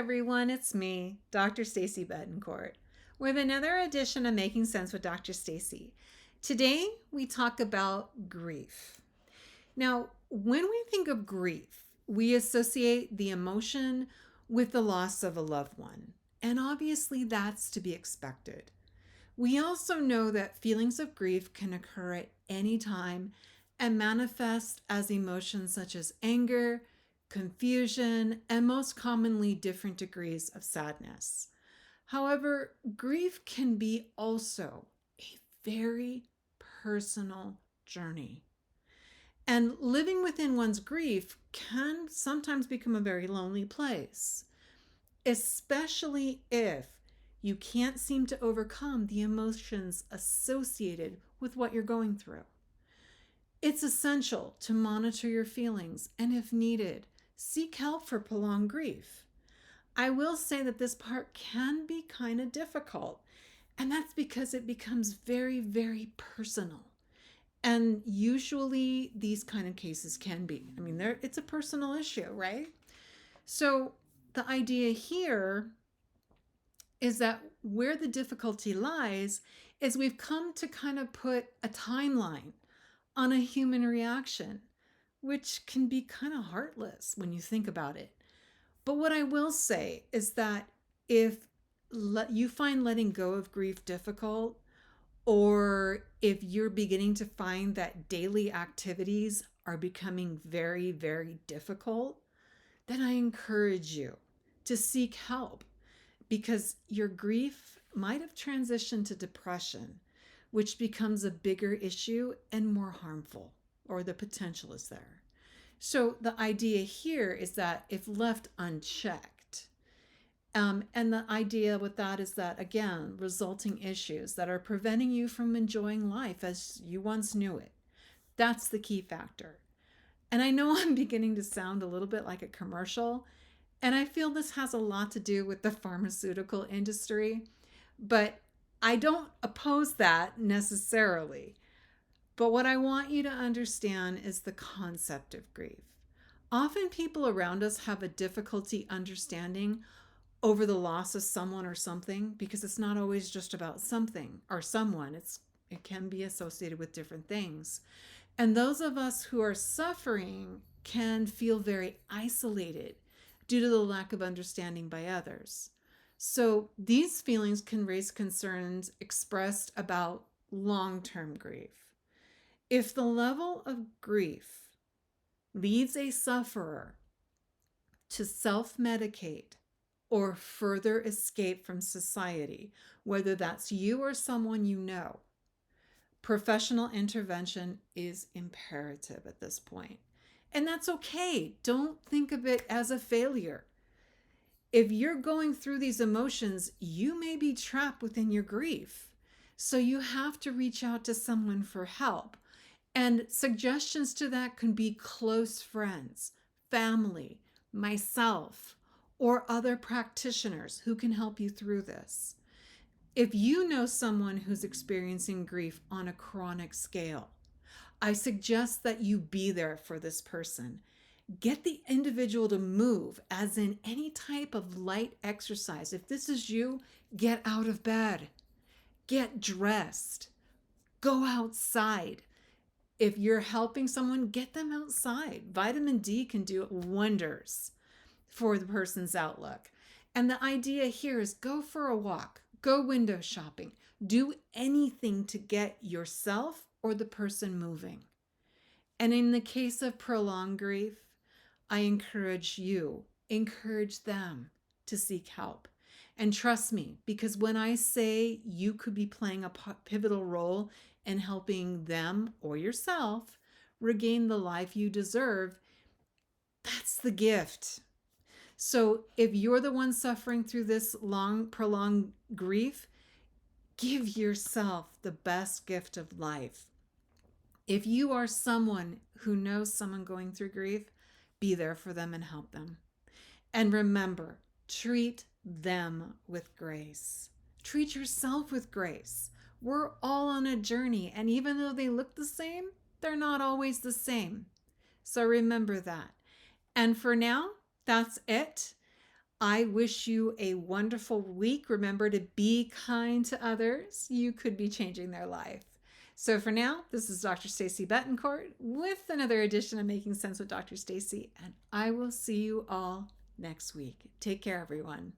everyone, it's me, Dr. Stacy Betancourt, with another edition of Making Sense with Dr. Stacy. Today, we talk about grief. Now, when we think of grief, we associate the emotion with the loss of a loved one, and obviously that's to be expected. We also know that feelings of grief can occur at any time and manifest as emotions such as anger, confusion, and most commonly different degrees of sadness. However, grief can be also a very personal journey. And living within one's grief can sometimes become a very lonely place, especially if you can't seem to overcome the emotions associated with what you're going through. It's essential to monitor your feelings and, if needed, seek help for prolonged grief. I will say that this part can be kind of difficult, and that's because it becomes very, very personal. And usually these kind of cases can be. It's a personal issue, right? So the idea here is that where the difficulty lies is we've come to kind of put a timeline on a human reaction, which can be kind of heartless when you think about it. But what I will say is that if you find letting go of grief difficult, or if you're beginning to find that daily activities are becoming very, very difficult, then I encourage you to seek help, because your grief might have transitioned to depression, which becomes a bigger issue and more harmful, or the potential is there. So the idea here is that if left unchecked, and the idea with that is that, again, resulting issues that are preventing you from enjoying life as you once knew it. That's the key factor. And I know I'm beginning to sound a little bit like a commercial, and I feel this has a lot to do with the pharmaceutical industry, but I don't oppose that necessarily. But what I want you to understand is the concept of grief. Often people around us have a difficulty understanding over the loss of someone or something, because it's not always just about something or someone. It can be associated with different things. And those of us who are suffering can feel very isolated due to the lack of understanding by others. So these feelings can raise concerns expressed about long-term grief. If the level of grief leads a sufferer to self-medicate or further escape from society, whether that's you or someone you know, professional intervention is imperative at this point. And that's okay. Don't think of it as a failure. If you're going through these emotions, you may be trapped within your grief. So you have to reach out to someone for help. And suggestions to that can be close friends, family, myself, or other practitioners who can help you through this. If you know someone who's experiencing grief on a chronic scale, I suggest that you be there for this person. Get the individual to move, as in any type of light exercise. If this is you, get out of bed, get dressed, go outside. If you're helping someone, get them outside. Vitamin D can do wonders for the person's outlook. And the idea here is go for a walk, go window shopping, do anything to get yourself or the person moving. And in the case of prolonged grief, I encourage them to seek help. And trust me, because when I say you could be playing a pivotal role in helping them or yourself regain the life you deserve, that's the gift. So if you're the one suffering through this long, prolonged grief, give yourself the best gift of life. If you are someone who knows someone going through grief, be there for them and help them. And remember, treat them with grace. Treat yourself with grace. We're all on a journey, and even though they look the same, they're not always the same. So remember that. And for now, that's it. I wish you a wonderful week. Remember to be kind to others. You could be changing their life. So for now, this is Dr. Stacy Betancourt with another edition of Making Sense with Dr. Stacy, and I will see you all next week. Take care, everyone.